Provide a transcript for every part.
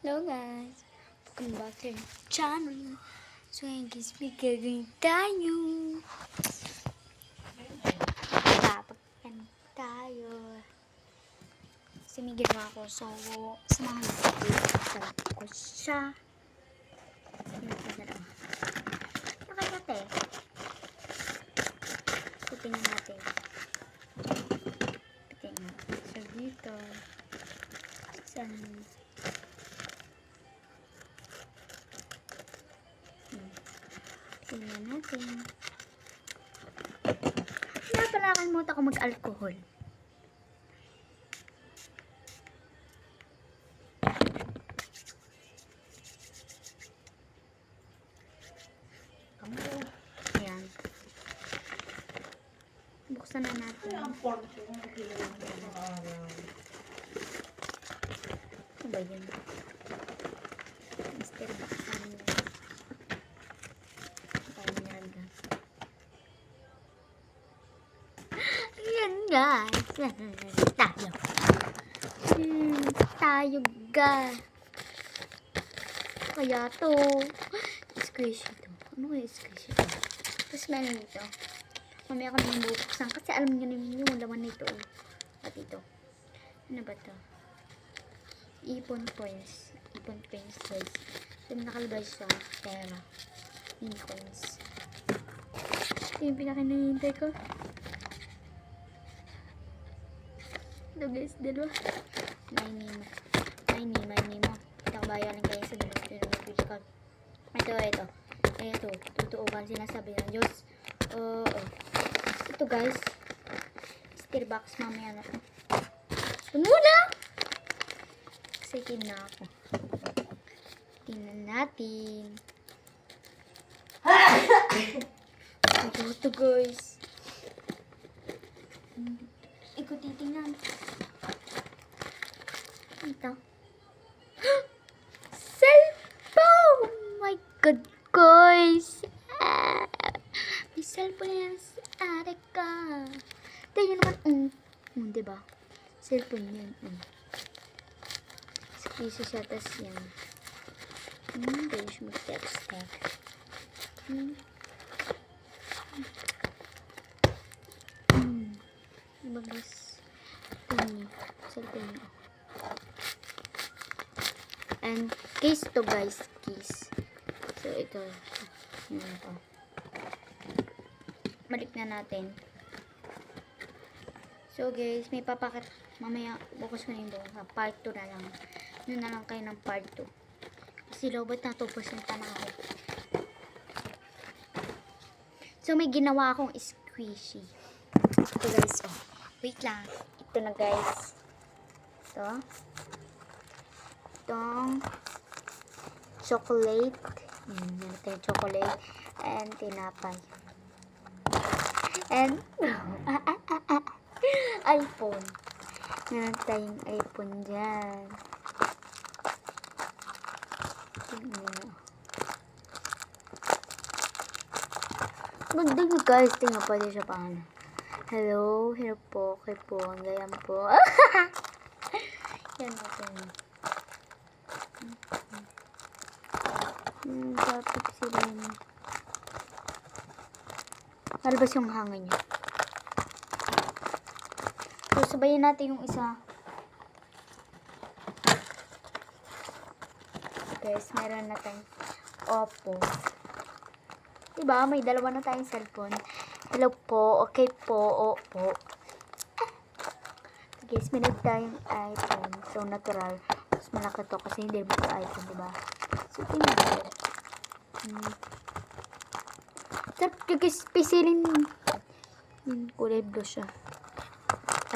Hello guys, welcome back to our channel. So ngayon guys, may gagawin tayo. Papagpan tayo. Kasi may ginawa ko. So, samahan natin. Sarap ko siya. Okay natin. So, tingnan natin. Tingnan. So, dito. Saan? Tingnan natin. Kaya pala nakalimutan ko mag-alcohol. Ayan. Buksan na natin. Ano ba yun? Mr. Baksan niya. Ayan guys. Tayo. Tayo guys. Kaya to. Squishy to. Ano kaya squishy to? Tapos meron dito. Mamaya ako naman bubuksan. Kasi alam nyo naman yung laman nito. At ito. Ano ba to? Ipon coins. Ipon coins guys. So nakalabay sa pera. Mini coins. Ito yung pinakinahintay ko. Ito guys, dalawa. May Nemo. Takabayalan kayo sa dalawa. Ito. Ito. Totoo ba sinasabi ng Diyos? Ito guys. Still box mamaya na. Puno na! Excited na ako. Tingnan natin. Ito guys. Ikaw titingnan. Ito. Cellphone! Oh my God, guys! May cellphone yan sa ate ka. Tingnan naman. Diba? Cellphone yan. Sa piso siya, tas yan. Pwede siya mag-text. Bagus. Ini cellphone mo. And case to guys, case. So ito. Yan to. Balik na natin. So guys, may papakit mamaya bukas ko na yung buong part 2 na lang. Yun na lang kayo ng part 2. Kasi lobot na 2% na ako. So may ginawa akong squishy. Ito guys, wait lang. Ito na guys. Itong chocolate. Ito yung chocolate. And tinapay. And iPhone. Meron tayong iPhone dyan. Magdagdag guys. Tingnan pa din siya paano. Hello po, kay po, ganyan po. Yan natin. Dapat sila yun. Malabas yung hangin niya. So, sabayin natin yung isa. Guys, meron na tayong Oppo. Diba? May dalawa na tayong cellphone. Hello po, okay po, opo. Guys, meron tayong iPhone. So, natural. Mas malaki to kasi hindi mo ito iPhone, diba? So, tingnan natin. Sarap guys, pisilin yung kulay blue siya.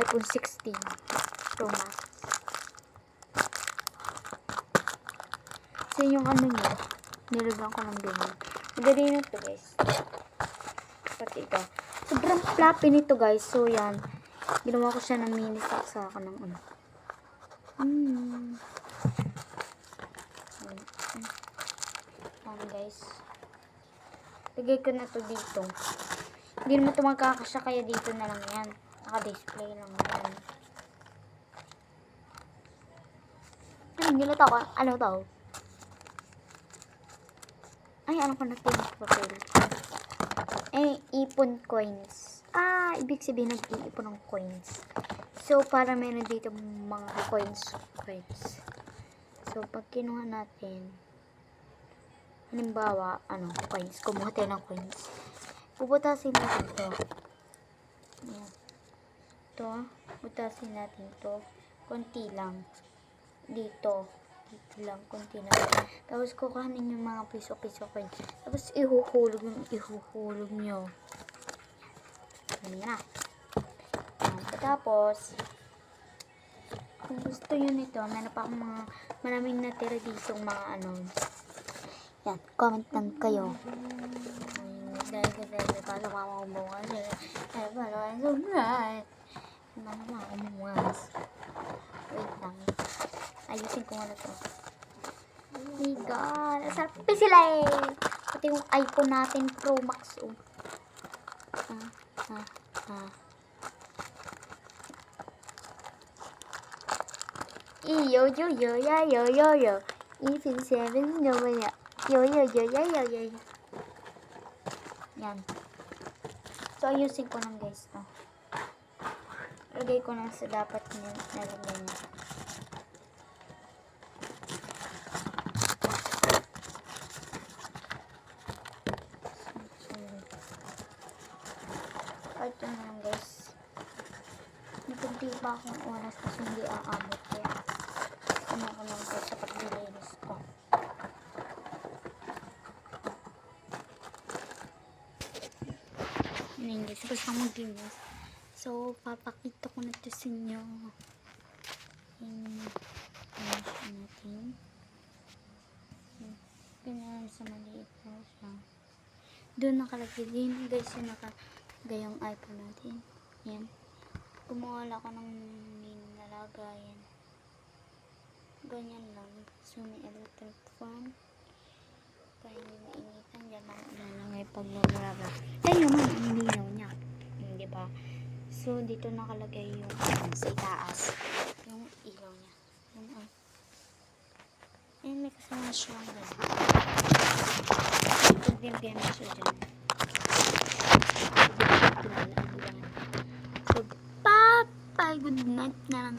iPhone 16 Pro Max. So, yung ano niya, nilagyan ko ng ganyan. Madali na ito guys. Pati ito. Sobrang floppy nito guys. So yan. Ginawa ko siya ng mini stock sa akin ng ano. Guys. Lagay ko na to dito. Hindi naman ito magkakasya kaya dito na lang yan. Naka-display lang yan. nyo na to. Ano to? Ay, ano ko na papel? Eh, ipon coins. Ibig sabihin nag-iipon ng coins. So, para meron dito mga coins. So, pag kinuha natin, halimbawa, coins. Kumuha tayo ng coins. Puputasin natin to. Ayan. Ito, putasin natin to. Konti lang. Dito lang, konti lang. Tapos, kukuhanin yung mga piso-piso coins. Tapos, ihuhulog nyo. Ganyan na. Tapos, kung gusto nyo nito, meron pa akong mga maraming natira dito mga yan, comment lang kayo. Dahil para makamumungas. Wait lang. Ayusin ko nga na to. Oh my God. Sarap pa sila eh. Pati yung iPhone natin Pro Max. Yo. Even 7 no ya. Yo. Yan. So, ayusin ko lang guys to. Lagay ko lang sa dapat nalagyan niya. Ito na lang guys. Nakunti pa akong oras kasi hindi aabot kaya ano ko lang guys sa paglilinis ko. Yun guys, basta maglinis. So, papakita ko na ito sa inyo. Natin. Ganyan sa maliit na siya. Doon nakalagay din guys yung nakagayang iPhone natin. Yan. Kumuha ko ng nalagayan. Ganyan lang. So, may electric fan. Kaya hindi mainitan. Yan lang ilalagay pag naglaba. Ayun naman, ang linaw niya. Diba? So, dito nakalagay yung sa itaas. Yung ilaw niya. Yung and may kasama siya dyan. Pag-bimbiyan mo siya dyan. So, bye-bye. Good night na lang.